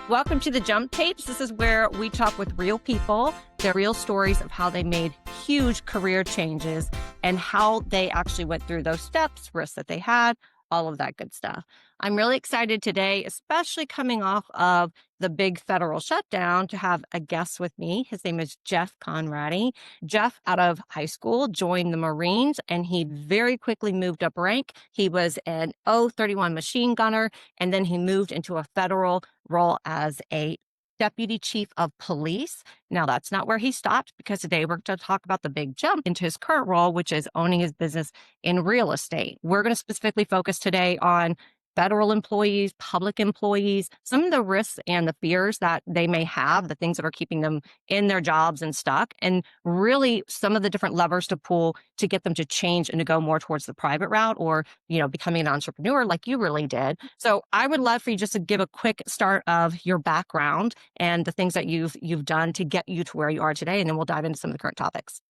Welcome to the Jump Tapes. This is where we talk with real people, their real stories of how they made huge career changes and how they actually went through those steps, risks that they had, all of that good stuff. I'm really excited today, especially coming off of the big federal shutdown, to have a guest with me. His name is Jeff Conradi. Jeff, out of high school, joined the Marines, and he very quickly moved up rank. He was an O-31 machine gunner, and then he moved into a federal role as a deputy chief of police. Now, that's not where he stopped, because today we're going to talk about the big jump into his current role, which is owning his business in real estate. We're going to specifically focus today on federal employees, public employees, some of the risks and the fears that they may have, the things that are keeping them in their jobs and stuck, and really some of the different levers to pull to get them to change and to go more towards the private route, or, becoming an entrepreneur like you really did. So I would love for you just to give a quick start of your background and the things that you've done to get you to where you are today, and then we'll dive into some of the current topics.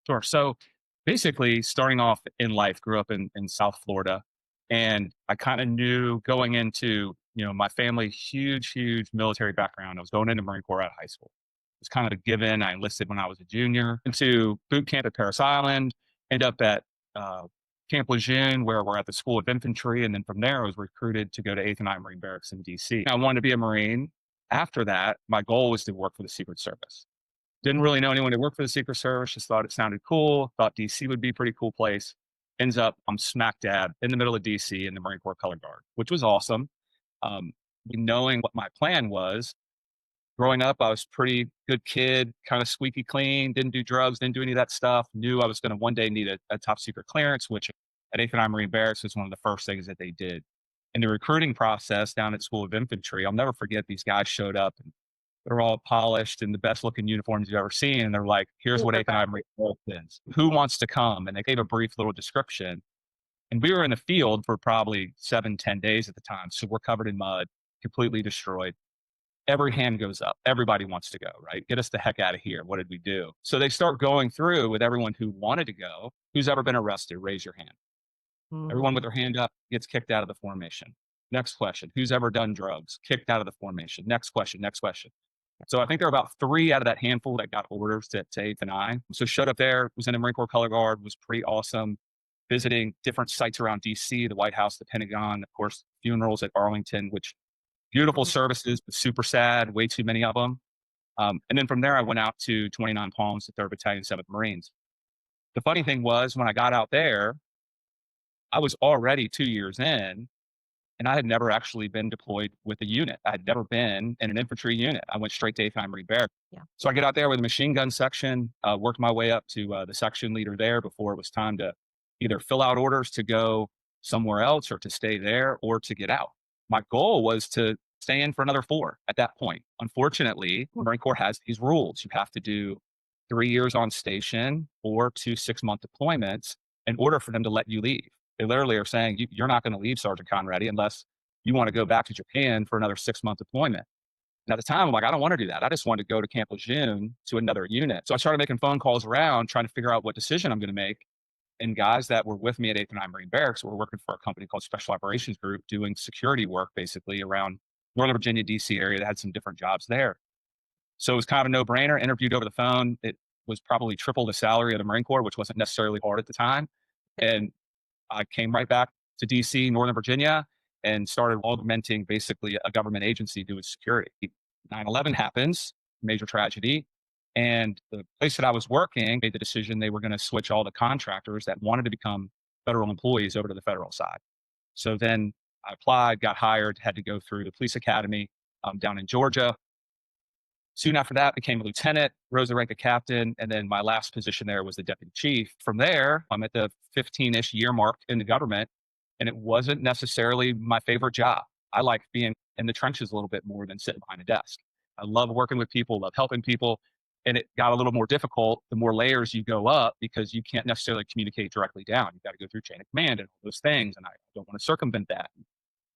Sure. So basically, starting off in life, grew up in South Florida. And I kind of knew going into, my family, huge military background. I was going into Marine Corps out of high school. It was kind of a given. I enlisted when I was a junior into boot camp at Paris Island, end up at Camp Lejeune, where we're at the School of Infantry. And then from there, I was recruited to go to 8th and 9th Marine Barracks in DC. I wanted to be a Marine. After that, my goal was to work for the Secret Service. Didn't really know anyone who worked for the Secret Service, just thought it sounded cool, thought DC would be a pretty cool place. Ends up, I'm smack dab in the middle of DC in the Marine Corps Color Guard, which was awesome. Knowing what my plan was, growing up, I was a pretty good kid, kind of squeaky clean, didn't do drugs, didn't do any of that stuff. Knew I was going to one day need a top secret clearance, which at 8th and 9th Marine Barracks was one of the first things that they did. In the recruiting process down at School of Infantry, I'll never forget, these guys showed up and they're all polished in the best looking uniforms you've ever seen. And they're like, here's what 8th and 9th Marine Barracks is. Who wants to come? And they gave a brief little description. And we were in the field for probably 7-10 days at the time. So we're covered in mud, completely destroyed. Every hand goes up. Everybody wants to go, right? Get us the heck out of here. What did we do? So they start going through with everyone who wanted to go. Who's ever been arrested? Raise your hand. Everyone with their hand up gets kicked out of the formation. Next question. Who's ever done drugs? Kicked out of the formation. Next question. So I think there were about 3 out of that handful that got orders to 8th and 9th. So showed up there, was in the Marine Corps Color Guard, was pretty awesome. Visiting different sites around DC, the White House, the Pentagon, of course, funerals at Arlington, which beautiful services, but super sad, way too many of them. And then from there, I went out to 29 Palms, the 3rd Battalion, 7th Marines. The funny thing was, when I got out there, I was already 2 years in, and I had never actually been deployed with a unit. I had never been in an infantry unit. I went straight to 8th and 9th Marine Barracks. Yeah. So I get out there with a machine gun section, worked my way up to the section leader there before it was time to either fill out orders to go somewhere else, or to stay there, or to get out. My goal was to stay in for another 4 at that point. Unfortunately, the Marine Corps has these rules. You have to do 3 years on station or 2 6-month deployments in order for them to let you leave. They literally are saying, you're not going to leave, Sergeant Conradi, unless you want to go back to Japan for another 6-month deployment. And at the time, I'm like, I don't want to do that. I just want to go to Camp Lejeune to another unit. So I started making phone calls around, trying to figure out what decision I'm going to make. And guys that were with me at 8th and 9th Marine Barracks were working for a company called Special Operations Group, doing security work basically around Northern Virginia, DC area. That had some different jobs there. So it was kind of a no-brainer. Interviewed over the phone. It was probably triple the salary of the Marine Corps, which wasn't necessarily hard at the time. And I came right back to DC, Northern Virginia, and started augmenting basically a government agency doing security. 9/11 happens, major tragedy. And the place that I was working made the decision they were going to switch all the contractors that wanted to become federal employees over to the federal side. So then I applied, got hired, had to go through the police academy down in Georgia. Soon after that, became a lieutenant, rose the rank of captain, and then my last position there was the deputy chief. From there, I'm at the 15-ish year mark in the government, and it wasn't necessarily my favorite job. I like being in the trenches a little bit more than sitting behind a desk. I love working with people, love helping people, and it got a little more difficult the more layers you go up, because you can't necessarily communicate directly down. You've got to go through chain of command and all those things, and I don't want to circumvent that.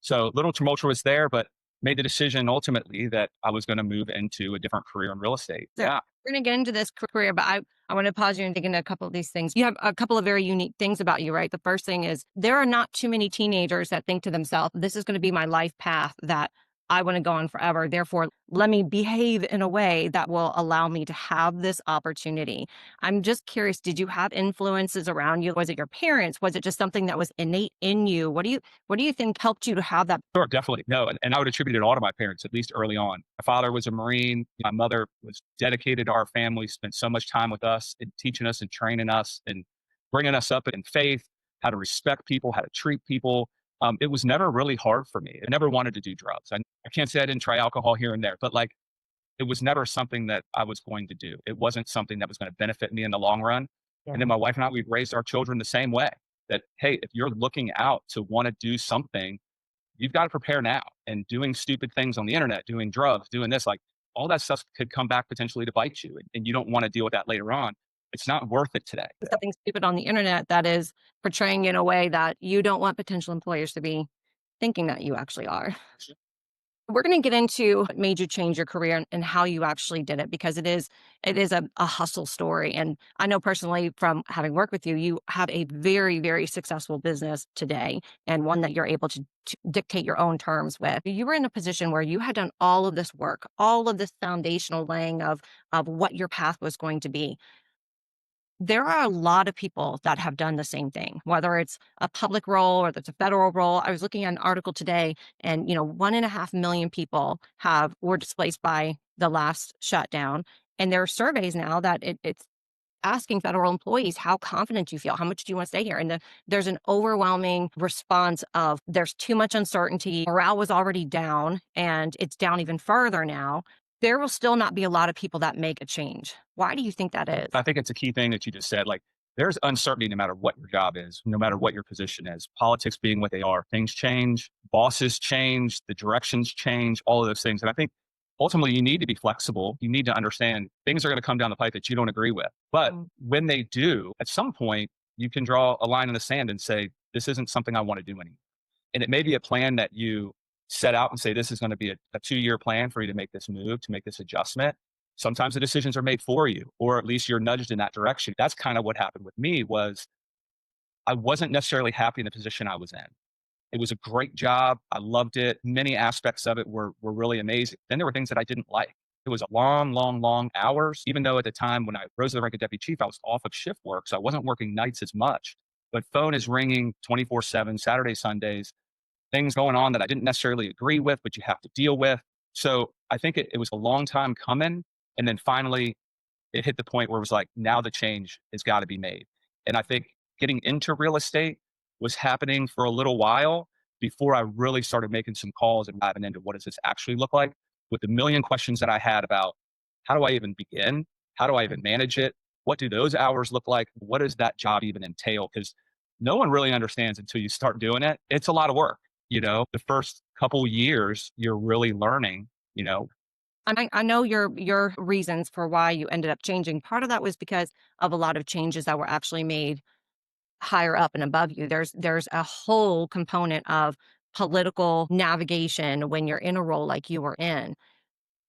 So a little tumultuous there, but made the decision ultimately that I was going to move into a different career in real estate. So Yeah. we're going to get into this career, but I want to pause you and dig into a couple of these things. You have a couple of very unique things about you, right? The first thing is there are not too many teenagers that think to themselves, this is going to be my life path that I want to go on forever. Therefore, let me behave in a way that will allow me to have this opportunity. I'm just curious, did you have influences around you? Was it your parents? Was it just something that was innate in you? What do you think helped you to have that? Sure, definitely. No, and I would attribute it all to my parents, at least early on. My father was a Marine. My mother was dedicated to our family, spent so much time with us and teaching us and training us and bringing us up in faith, how to respect people, how to treat people. It was never really hard for me. I never wanted to do drugs. I can't say I didn't try alcohol here and there, but like it was never something that I was going to do. It wasn't something that was going to benefit me in the long run. And then Yeah. my wife and I, we raised our children the same way that, hey, if you're looking out to want to do something, you've got to prepare now. And doing stupid things on the internet, doing drugs, doing this, like all that stuff could come back potentially to bite you. And you don't want to deal with that later on. It's not worth it today. Something stupid on the internet that is portraying in a way that you don't want potential employers to be thinking that you actually are. We're going to get into what made you change your career and how you actually did it because it is a hustle story. And I know personally from having worked with you, you have a very, very successful business today and one that you're able to dictate your own terms with. You were in a position where you had done all of this work, all of this foundational laying of what your path was going to be. There are a lot of people that have done the same thing, whether it's a public role or that's a federal role. I was looking at an article today, and 1.5 million people were displaced by the last shutdown. And there are surveys now that it's asking federal employees how confident you feel, how much do you want to stay here, and there's an overwhelming response of there's too much uncertainty. Morale was already down, and it's down even further now. There will still not be a lot of people that make a change. Why do you think that is? I think it's a key thing that you just said. Like, there's uncertainty no matter what your job is, no matter what your position is. Politics being what they are, things change, bosses change, the directions change, all of those things. And I think ultimately you need to be flexible. You need to understand things are going to come down the pipe that you don't agree with. But Mm. when they do, at some point, you can draw a line in the sand and say, this isn't something I want to do anymore. And it may be a plan that you set out and say, this is going to be a 2-year plan for you to make this move, to make this adjustment. Sometimes the decisions are made for you, or at least you're nudged in that direction. That's kind of what happened with me was I wasn't necessarily happy in the position I was in. It was a great job. I loved it. Many aspects of it were really amazing. Then there were things that I didn't like. It was a long, long, long hours, even though at the time when I rose to the rank of deputy chief, I was off of shift work. So I wasn't working nights as much. But phone is ringing 24/7, Saturdays, Sundays, things going on that I didn't necessarily agree with, but you have to deal with. So I think it was a long time coming. And then finally, it hit the point where it was like, now the change has got to be made. And I think getting into real estate was happening for a little while before I really started making some calls and diving into what does this actually look like with the million questions that I had about how do I even begin? How do I even manage it? What do those hours look like? What does that job even entail? Because no one really understands until you start doing it. It's a lot of work. The first couple years, you're really learning, you know, And I know your reasons for why you ended up changing. Part of that was because of a lot of changes that were actually made higher up and above you. There's a whole component of political navigation when you're in a role like you were in.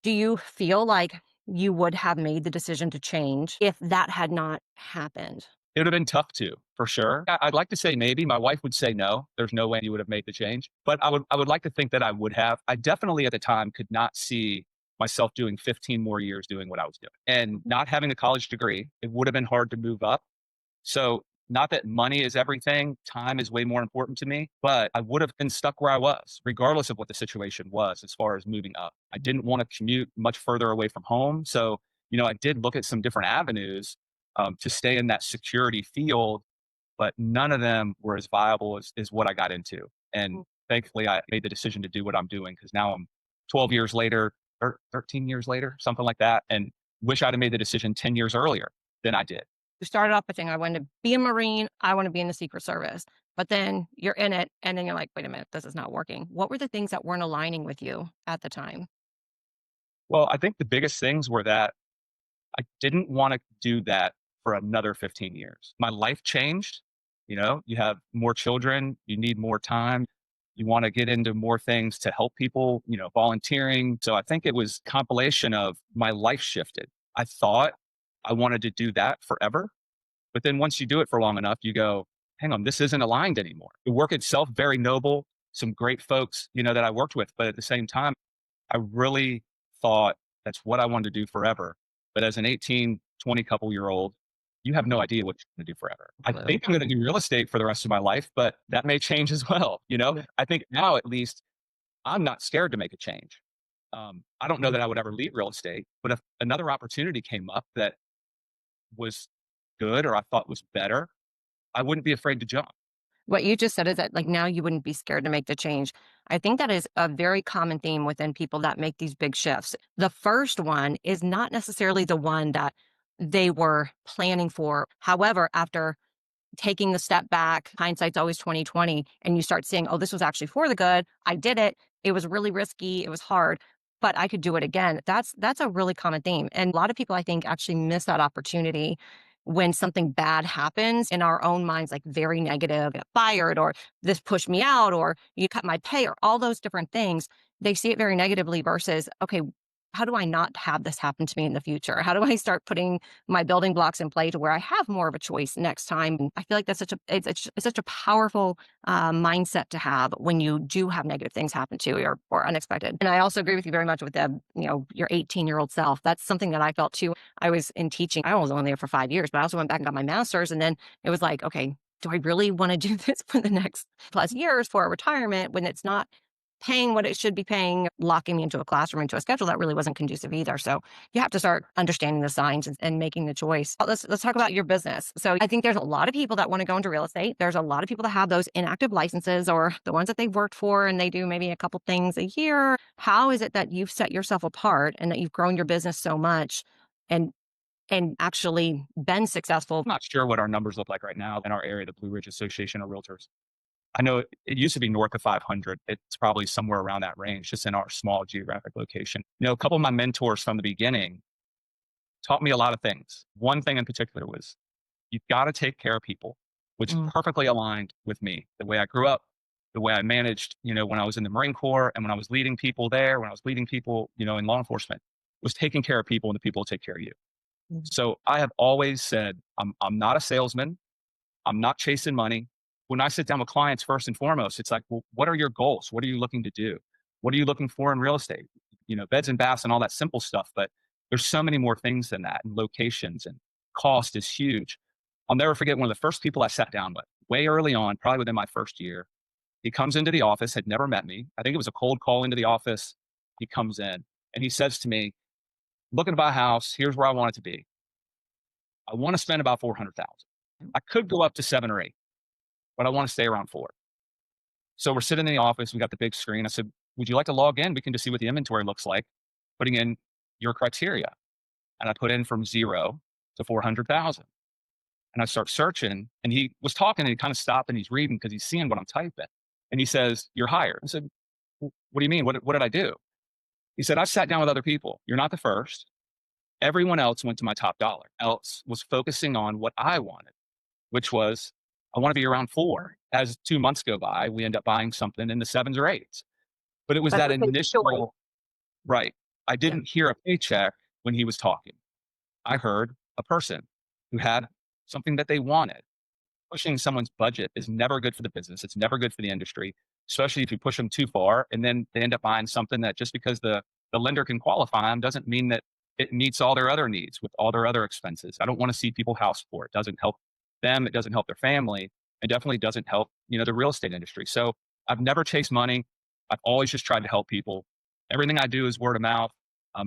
Do you feel like you would have made the decision to change if that had not happened? it would have been tough to, for sure. I'd like to say maybe. My wife would say no. There's no way you would have made the change. But I would like to think that I would have. I definitely at the time could not see myself doing 15 more years doing what I was doing. And not having a college degree, it would have been hard to move up. So not that money is everything, time is way more important to me, but I would have been stuck where I was, regardless of what the situation was as far as moving up. I didn't want to commute much further away from home. So, I did look at some different avenues to stay in that security field, but none of them were as viable as what I got into. And Mm. thankfully, I made the decision to do what I'm doing because now I'm 12 years later, 13 years later, something like that. And wish I'd have made the decision 10 years earlier than I did. You started off by saying, I want to be a Marine, I want to be in the Secret Service. But then you're in it, and then you're like, wait a minute, this is not working. What were the things that weren't aligning with you at the time? Well, I think the biggest things were that I didn't want to do that for another 15 years. My life changed. You have more children, you need more time. You want to get into more things to help people, volunteering. So I think it was compilation of my life shifted. I thought I wanted to do that forever. But then once you do it for long enough, you go, hang on, this isn't aligned anymore. The work itself, very noble, some great folks, that I worked with. But at the same time, I really thought that's what I wanted to do forever. But as an 18, 20 couple year old, you have no idea what you're going to do forever. I think I'm going to do real estate for the rest of my life, but that may change as well. Yeah. I think now at least I'm not scared to make a change. I don't know that I would ever leave real estate, but if another opportunity came up that was good or I thought was better, I wouldn't be afraid to jump. What you just said is that, like, now you wouldn't be scared to make the change. I think that is a very common theme within people that make these big shifts. The first one is not necessarily the one that they were planning for. However, after taking the step back, hindsight's always 2020, and you start seeing, oh, this was actually for the good. I did it. It was really risky. It was hard, but I could do it again. That's a really common theme. And a lot of people, I think, actually miss that opportunity when something bad happens in our own minds, like very negative, get fired, or this pushed me out, or you cut my pay, or all those different things. They see it very negatively versus, okay, how do I not have this happen to me in the future? How do I start putting my building blocks in play to where I have more of a choice next time? And I feel like that's it's such a powerful mindset to have when you do have negative things happen to you, or unexpected. And I also agree with you very much with the, your 18-year-old self. That's something that I felt too. I was in teaching. I was only there for 5 years, but I also went back and got my master's. And then it was like, okay, do I really want to do this for the next plus years for a retirement when it's not paying what it should be paying, locking me into a classroom, into a schedule that really wasn't conducive either. So you have to start understanding the signs and making the choice. Let's talk about your business. So I think there's a lot of people that want to go into real estate. There's a lot of people that have those inactive licenses, or the ones that they've worked for and they do maybe a couple things a year. How is it that you've set yourself apart and that you've grown your business so much and actually been successful? I'm not sure what our numbers look like right now in our area, the Blue Ridge Association of Realtors. I know it used to be north of 500. It's probably somewhere around that range, just in our small geographic location. A couple of my mentors from the beginning taught me a lot of things. One thing in particular was you've got to take care of people, which Mm. perfectly aligned with me, the way I grew up, the way I managed, when I was in the Marine Corps and when I was leading people there, when I was leading people, in law enforcement, was taking care of people and the people will take care of you. Mm. So I have always said, I'm not a salesman. I'm not chasing money. When I sit down with clients, first and foremost, it's like, well, what are your goals? What are you looking to do? What are you looking for in real estate? Beds and baths and all that simple stuff. But there's so many more things than that, and locations and cost is huge. I'll never forget one of the first people I sat down with way early on, probably within my first year. He comes into the office, had never met me. I think it was a cold call into the office. He comes in and he says to me, looking to buy a house. Here's where I want it to be. I want to spend about 400,000. I could go up to 7 or 8, but I want to stay around 4. So we're sitting in the office. We got the big screen. I said, would you like to log in? We can just see what the inventory looks like, putting in your criteria. And I put in from 0 to 400,000. And I start searching, and he was talking and he kind of stopped and he's reading because he's seeing what I'm typing. And he says, you're hired. I said, what do you mean? What did I do? He said, I've sat down with other people. You're not the first. Everyone else went to my top dollar. Else was focusing on what I wanted, which was I want to be around 4. As 2 months go by, we end up buying something in the 7s or 8s. But it was That's that a big story. initial, right. I Yeah. didn't hear a paycheck when he was talking. I heard a person who had something that they wanted. Pushing someone's budget is never good for the business. It's never good for the industry, especially if you push them too far and then they end up buying something that just because the lender can qualify them doesn't mean that it meets all their other needs with all their other expenses. I don't want to see people house poor. It doesn't help them. It doesn't help their family. It definitely doesn't help, the real estate industry. So I've never chased money. I've always just tried to help people. Everything I do is word of mouth.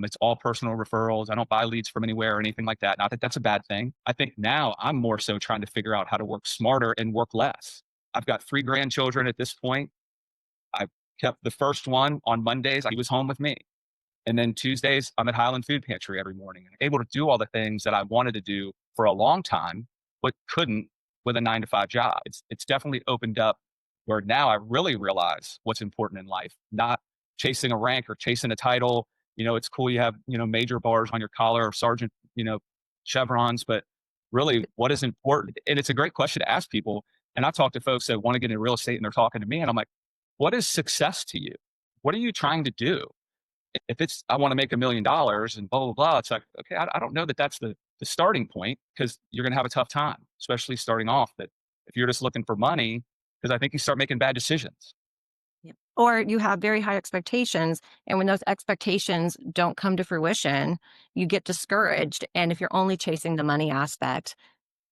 It's all personal referrals. I don't buy leads from anywhere or anything like that. Not that that's a bad thing. I think now I'm more so trying to figure out how to work smarter and work less. I've got 3 grandchildren at this point. I kept the first one on Mondays. He was home with me. And then Tuesdays, I'm at Highland Food Pantry every morning and able to do all the things that I wanted to do for a long time, but couldn't with a 9 to 5 job. It's definitely opened up where now I really realize what's important in life, not chasing a rank or chasing a title. It's cool you have, major bars on your collar or sergeant, chevrons, but really what is important? And it's a great question to ask people. And I talk to folks that want to get into real estate and they're talking to me and I'm like, what is success to you? What are you trying to do? If it's, I want to make $1 million and blah, blah, blah, it's like, okay, I don't know that that's the starting point because you're going to have a tough time, especially starting off. That if you're just looking for money, because I think you start making bad decisions. Yeah. Or you have very high expectations. And when those expectations don't come to fruition, you get discouraged. And if you're only chasing the money aspect,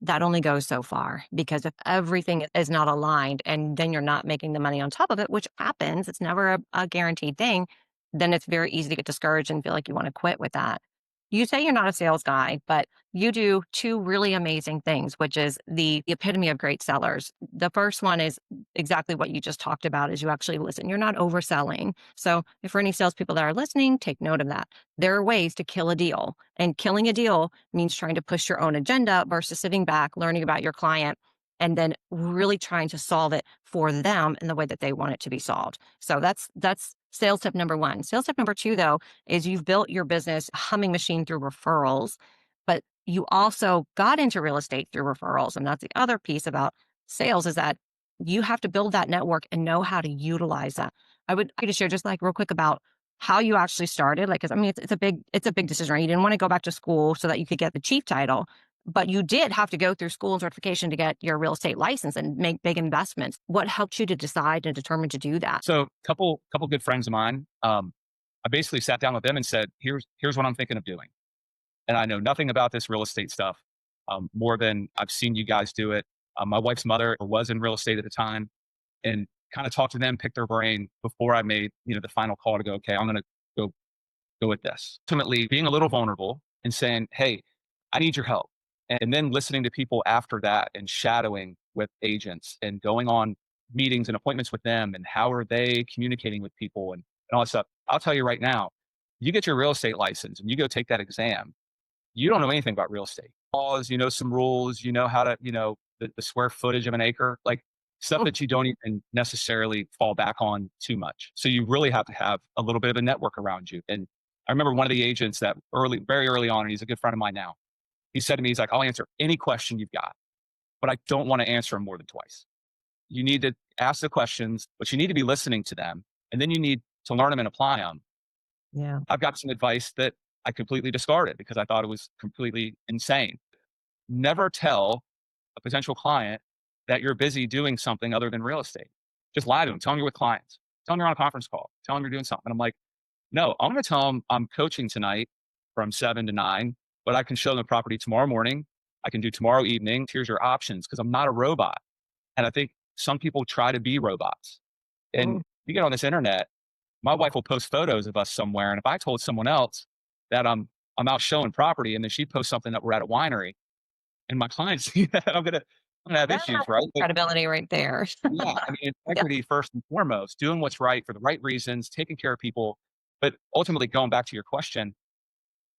that only goes so far because if everything is not aligned and then you're not making the money on top of it, which happens, it's never a guaranteed thing, then it's very easy to get discouraged and feel like you want to quit with that. You say you're not a sales guy, but you do two really amazing things, which is the epitome of great sellers. The first one is exactly what you just talked about is you actually listen. You're not overselling. So if for any salespeople that are listening, take note of that. There are ways to kill a deal. And killing a deal means trying to push your own agenda versus sitting back, learning about your client, and then really trying to solve it for them in the way that they want it to be solved. So that's sales tip number one. Sales tip number two, though, is you've built your business humming machine through referrals, but you also got into real estate through referrals. And that's the other piece about sales is that you have to build that network and know how to utilize that. I would like to share just like real quick about how you actually started. Like, 'cause, I mean, it's a big decision, right? You didn't want to go back to school so that you could get the chief title, but you did have to go through school and certification to get your real estate license and make big investments. What helped you to decide and determine to do that? So, couple good friends of mine, I basically sat down with them and said, here's what I'm thinking of doing, and I know nothing about this real estate stuff, more than I've seen you guys do it. My wife's mother was in real estate at the time, and kind of talked to them, picked their brain before I made the final call to go. Okay, I'm going to go go with this. Ultimately, being a little vulnerable and saying, "Hey, I need your help," and then listening to people after that and shadowing with agents and going on meetings and appointments with them and how are they communicating with people and all that stuff. I'll tell you right now, you get your real estate license and you go take that exam, you don't know anything about real estate. Laws, some rules, how to, the square footage of an acre, like stuff Oh, that you don't even necessarily fall back on too much. So you really have to have a little bit of a network around you. And I remember one of the agents that very early on, and he's a good friend of mine now. He said to me, he's like, I'll answer any question you've got, but I don't want to answer them more than twice. You need to ask the questions, but you need to be listening to them. And then you need to learn them and apply them. yeah. I've got some advice that I completely discarded because I thought it was completely insane. Never tell a potential client that you're busy doing something other than real estate. Just lie to them. Tell them you're with clients. Tell them you're on a conference call. Tell them you're doing something. I'm like, no, I'm going to tell them I'm coaching tonight from 7 to 9, but I can show them the property tomorrow morning. I can do tomorrow evening. Here's your options because I'm not a robot. And I think some people try to be robots. And Mm. you get on this internet, my wife will post photos of us somewhere. And if I told someone else that I'm out showing property and then she posts something that we're at a winery and my clients see that, I'm gonna have That's issues, right? But credibility right there. yeah, I mean, Yeah. integrity first and foremost, doing what's right for the right reasons, taking care of people. But ultimately, going back to your question,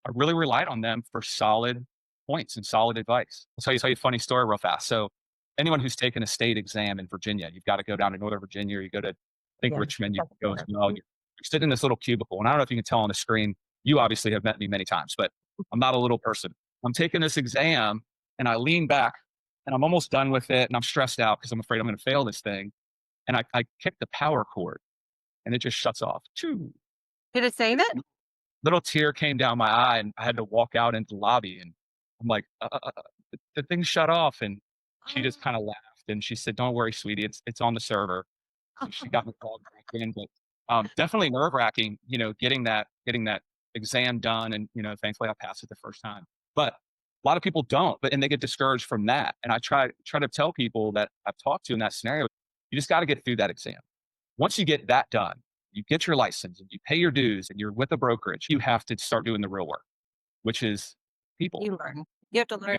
I really relied on them for solid points and solid advice. I'll tell you a funny story real fast. So, anyone who's taken a state exam in Virginia, you've got to go down to Northern Virginia, or you go to, I think, Yeah. Richmond, you That's can go as better. well. You're sitting in this little cubicle. And I don't know if you can tell on the screen, you obviously have met me many times, but I'm not a little person. I'm taking this exam and I lean back and I'm almost done with it. And I'm stressed out because I'm afraid I'm going to fail this thing. And I kick the power cord and it just shuts off. Choo. Did it save it? Little tear came down my eye and I had to walk out into the lobby and I'm like, the thing shut off. And she just kind of laughed and she said, don't worry, sweetie, it's on the server. So she got me called back in, but definitely nerve wracking, getting that exam done. And, thankfully I passed it the first time, but a lot of people don't, and they get discouraged from that. And I try to tell people that I've talked to in that scenario, you just got to get through that exam. Once you get that done, you get your license and you pay your dues and you're with a brokerage, you have to start doing the real work, which is people. You learn. You have to You gotta,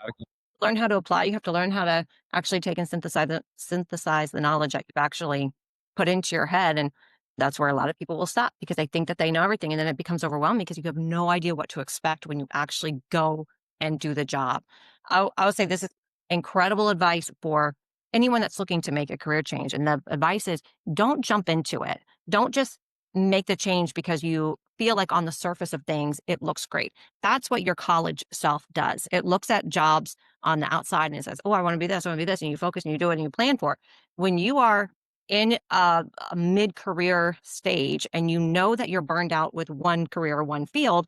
learn how to apply. You have to learn how to actually take and synthesize the knowledge that you've actually put into your head. And that's where a lot of people will stop because they think that they know everything. And then it becomes overwhelming because you have no idea what to expect when you actually go and do the job. I would say this is incredible advice for anyone that's looking to make a career change. And the advice is don't jump into it. Don't just make the change because you feel like on the surface of things, it looks great. That's what your college self does. It looks at jobs on the outside and it says, oh, I want to be this, I want to be this. And you focus and you do it and you plan for it. When you are in a mid-career stage and you know that you're burned out with one career or one field,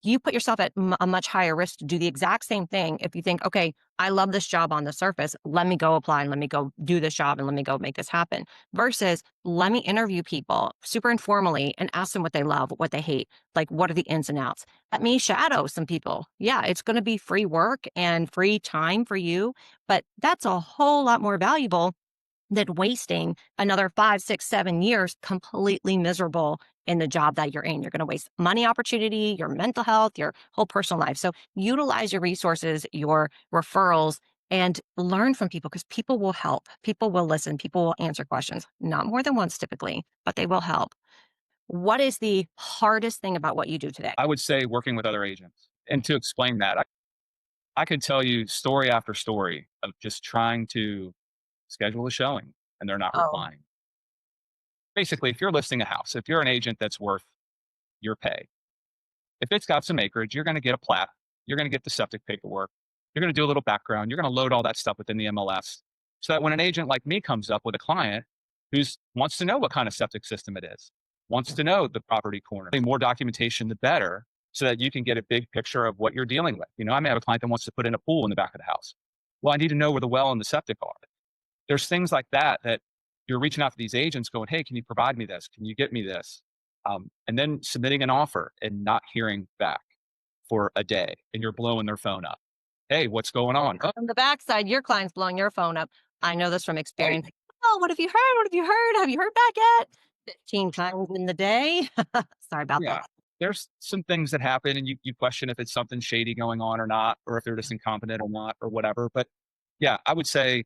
you put yourself at a much higher risk to do the exact same thing if you think, okay, I love this job on the surface. Let me go apply and let me go do this job and let me go make this happen. Versus let me interview people super informally and ask them what they love, what they hate, like what are the ins and outs. Let me shadow some people. Yeah, it's going to be free work and free time for you, but that's a whole lot more valuable than wasting another 5, 6, 7 years completely miserable in the job that you're in. You're going to waste money, opportunity, your mental health, your whole personal life. So utilize your resources, your referrals, and learn from people because people will help. People will listen. People will answer questions, not more than once typically, but they will help. What is the hardest thing about what you do today? I would say working with other agents. And to explain that, I could tell you story after story of just trying to schedule a showing and they're not Oh, replying. Basically, if you're listing a house, if you're an agent that's worth your pay, if it's got some acreage, you're going to get a plat, you're going to get the septic paperwork, you're going to do a little background, you're going to load all that stuff within the MLS so that when an agent like me comes up with a client who wants to know what kind of septic system it is, wants to know the property corner, the more documentation, the better, so that you can get a big picture of what you're dealing with. I may have a client that wants to put in a pool in the back of the house. Well, I need to know where the well and the septic are. There's things like that that you're reaching out to these agents going, hey, can you provide me this? Can you get me this? And then submitting an offer and not hearing back for a day and you're blowing their phone up. Hey, what's going on? Oh, on the backside, your client's blowing your phone up. I know this from right. experience. Oh, what have you heard? What have you heard? Have you heard back yet? 15 times in the day. Sorry about Yeah. that. There's some things that happen and you question if it's something shady going on or not, or if they're just incompetent or not, or whatever. But yeah, I would say,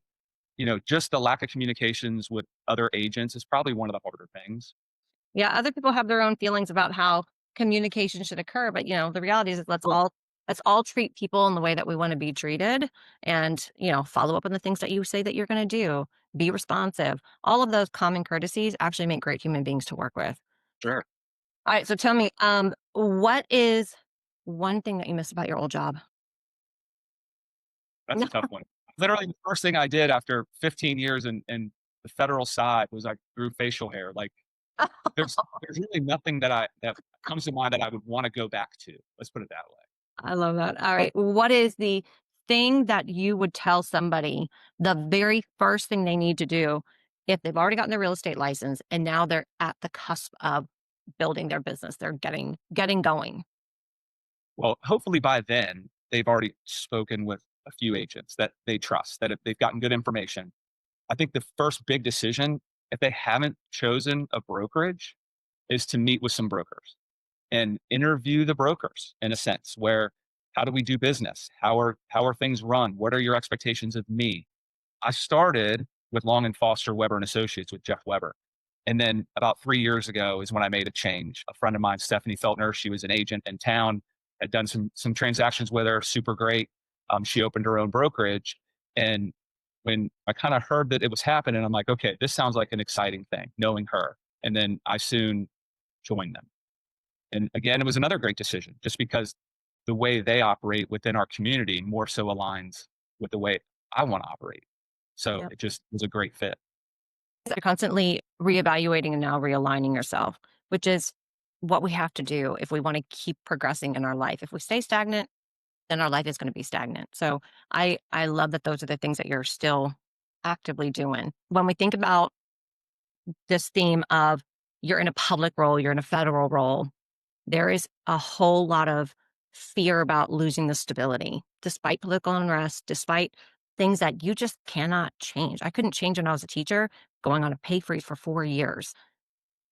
just the lack of communications with other agents is probably one of the harder things. Yeah, other people have their own feelings about how communication should occur, but the reality is let's all treat people in the way that we want to be treated and, follow up on the things that you say that you're going to do. Be responsive. All of those common courtesies actually make great human beings to work with. Sure. All right, so tell me, what is one thing that you miss about your old job? That's a tough one. Literally, the first thing I did after 15 years in the federal side was I grew facial hair. Like there's really nothing that comes to mind that I would want to go back to. Let's put it that way. I love that. All right. What is the thing that you would tell somebody the very first thing they need to do if they've already gotten their real estate license and now they're at the cusp of building their business? They're getting going. Well, hopefully by then they've already spoken with a few agents that they trust, that if they've gotten good information. I think the first big decision, if they haven't chosen a brokerage, is to meet with some brokers and interview the brokers in a sense where how do we do business? How are things run? What are your expectations of me? I started with Long and Foster Weber and Associates with Jeff Weber. And then about 3 years ago is when I made a change. A friend of mine, Stephanie Feltner, she was an agent in town, had done some transactions with her, super great. She opened her own brokerage. And when I kind of heard that it was happening, I'm like, okay, this sounds like an exciting thing, knowing her. And then I soon joined them. And again, it was another great decision just because the way they operate within our community more so aligns with the way I want to operate. So Yeah. it just was a great fit. You're constantly reevaluating and now realigning yourself, which is what we have to do if we want to keep progressing in our life. If we stay stagnant, then our life is going to be stagnant. So I love that those are the things that you're still actively doing. When we think about this theme of you're in a public role, you're in a federal role, there is a whole lot of fear about losing the stability, despite political unrest, despite things that you just cannot change. I couldn't change when I was a teacher, going on a pay freeze for 4 years.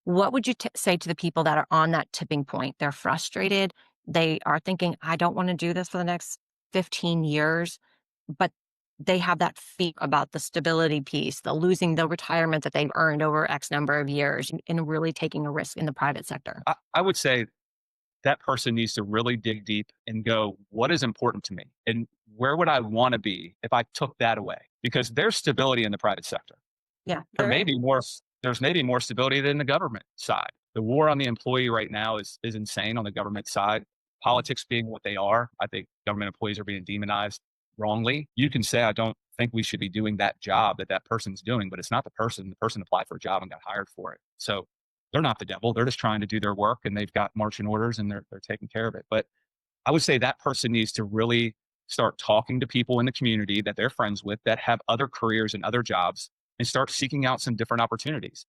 What would you say to the people that are on that tipping point? They're frustrated. They are thinking, I don't want to do this for the next 15 years, but they have that fear about the stability piece, the losing the retirement that they've earned over X number of years, and really taking a risk in the private sector. I would say that person needs to really dig deep and go, what is important to me? And where would I want to be if I took that away? Because there's stability in the private sector. Yeah, There there may is. be more there's maybe more stability than the government side. The war on the employee right now is insane on the government side. Politics being what they are, I think government employees are being demonized wrongly. You can say I don't think we should be doing that job that that person's doing, but it's not the person. The person applied for a job and got hired for it. So they're not the devil. They're just trying to do their work and they've got marching orders and they're taking care of it. But I would say that person needs to really start talking to people in the community that they're friends with that have other careers and other jobs and start seeking out some different opportunities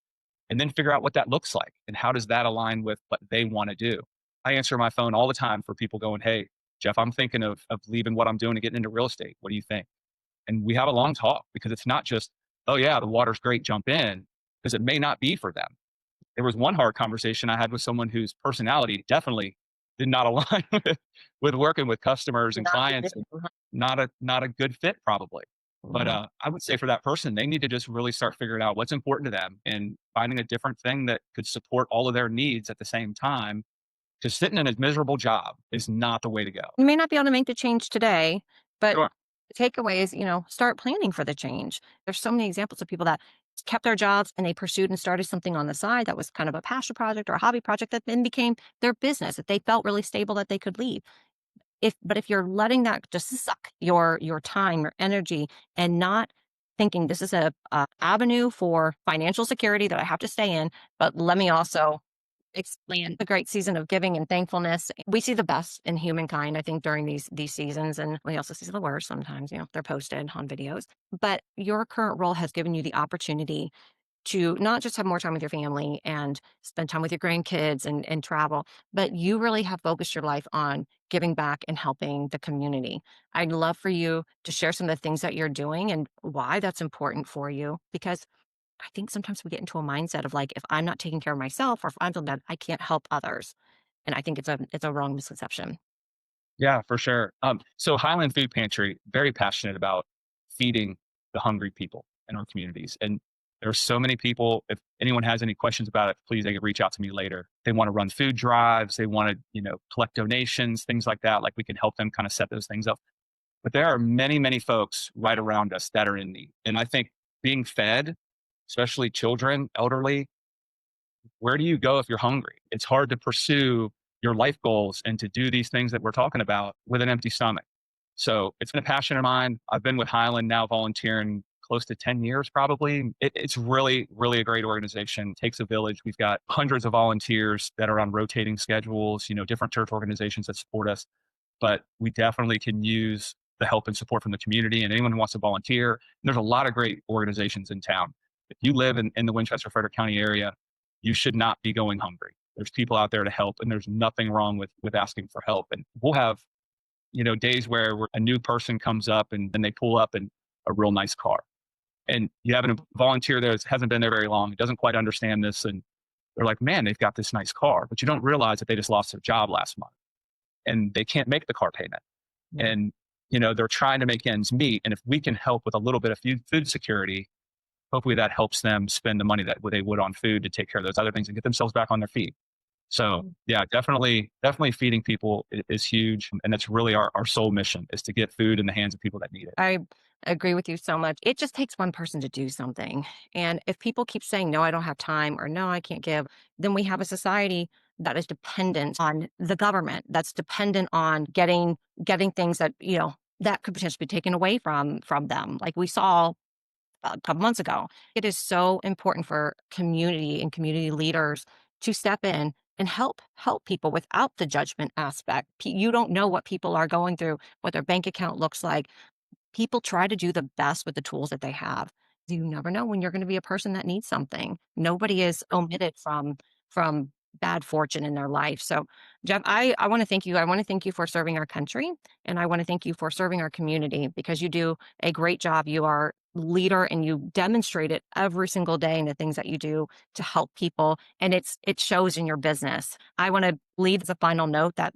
and then figure out what that looks like and how does that align with what they want to do. I answer my phone all the time for people going, "Hey, Jeff, I'm thinking of leaving what I'm doing and getting into real estate. What do you think?" And we have a long talk because it's not just, "Oh, yeah, the water's great, jump in," because it may not be for them. There was one hard conversation I had with someone whose personality definitely did not align with working with customers and Not clients. And not a good fit probably. But Mhm. I would say for that person, they need to just really start figuring out what's important to them and finding a different thing that could support all of their needs at the same time. Because sitting in a miserable job is not the way to go. You may not be able to make the change today, but Sure. the takeaway is, start planning for the change. There's so many examples of people that kept their jobs and they pursued and started something on the side that was kind of a passion project or a hobby project that then became their business that they felt really stable that they could leave. If you're letting that just suck your time, your energy, and not thinking this is a avenue for financial security that I have to stay in, but let me also explain the great season of giving and thankfulness. We see the best in humankind, I think, during these seasons, and we also see the worst sometimes. They're posted on videos. But your current role has given you the opportunity to not just have more time with your family and spend time with your grandkids and travel, but you really have focused your life on giving back and helping the community. I'd love for you to share some of the things that you're doing and why that's important for you because I think sometimes we get into a mindset of like, if I'm not taking care of myself or if I'm feeling bad, I can't help others. And I think it's a wrong misconception. Yeah, for sure. So Highland Food Pantry, very passionate about feeding the hungry people in our communities. And there are so many people. If anyone has any questions about it, please they can reach out to me later. They want to run food drives, they want to, collect donations, things like that. Like we can help them kind of set those things up. But there are many, many folks right around us that are in need. And I think being fed, especially children, elderly, where do you go if you're hungry? It's hard to pursue your life goals and to do these things that we're talking about with an empty stomach. So it's been a passion of mine. I've been with Highland now volunteering close to 10 years, probably. It's really, really a great organization. It takes a village. We've got hundreds of volunteers that are on rotating schedules, different church organizations that support us. But we definitely can use the help and support from the community and anyone who wants to volunteer. There's a lot of great organizations in town. If you live in the Winchester Frederick County area, you should not be going hungry. There's people out there to help, and there's nothing wrong with asking for help. And we'll have days where a new person comes up and then they pull up in a real nice car, and you have a volunteer there that hasn't been there very long, doesn't quite understand this, and they're like, "Man, they've got this nice car," but you don't realize that they just lost their job last month and they can't make the car payment, and they're trying to make ends meet. And if we can help with a little bit of food security, hopefully that helps them spend the money that they would on food to take care of those other things and get themselves back on their feet. So yeah, definitely feeding people is huge. And that's really our sole mission is to get food in the hands of people that need it. I agree with you so much. It just takes one person to do something. And if people keep saying, no, I don't have time or no, I can't give, then we have a society that is dependent on the government, that's dependent on getting things that could potentially be taken away from them. Like we saw a couple months ago. It is so important for community and community leaders to step in and help people without the judgment aspect. You don't know what people are going through, what their bank account looks like. People try to do the best with the tools that they have. You never know when you're going to be a person that needs something. Nobody is omitted from bad fortune in their life. So, Jeff, I want to thank you. I want to thank you for serving our country, and I want to thank you for serving our community because you do a great job. You are leader and you demonstrate it every single day in the things that you do to help people, and it shows in your business. I want to leave as a final note that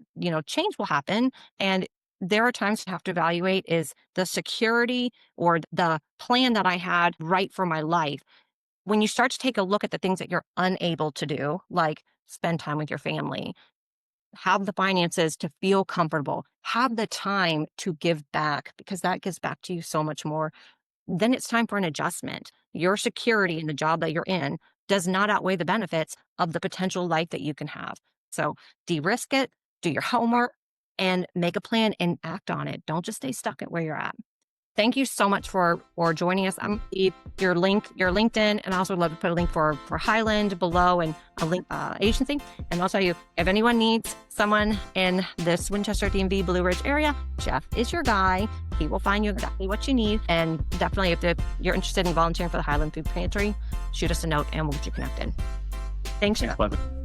change will happen, and there are times you have to evaluate is the security or the plan that I had right for my life. When you start to take a look at the things that you're unable to do, like spend time with your family, have the finances to feel comfortable, have the time to give back because that gives back to you so much more, then it's time for an adjustment. Your security in the job that you're in does not outweigh the benefits of the potential life that you can have. So de-risk it, do your homework, and make a plan and act on it. Don't just stay stuck at where you're at. Thank you so much for joining us. I'm your LinkedIn, and I also would love to put a link for Highland below and a link agency. And I'll tell you, if anyone needs someone in this Winchester, DMV, Blue Ridge area, Jeff is your guy. He will find you exactly what you need. And definitely, if you're interested in volunteering for the Highland Food Pantry, shoot us a note and we'll get you connected. Thanks, Jeff. Thanks, Clever.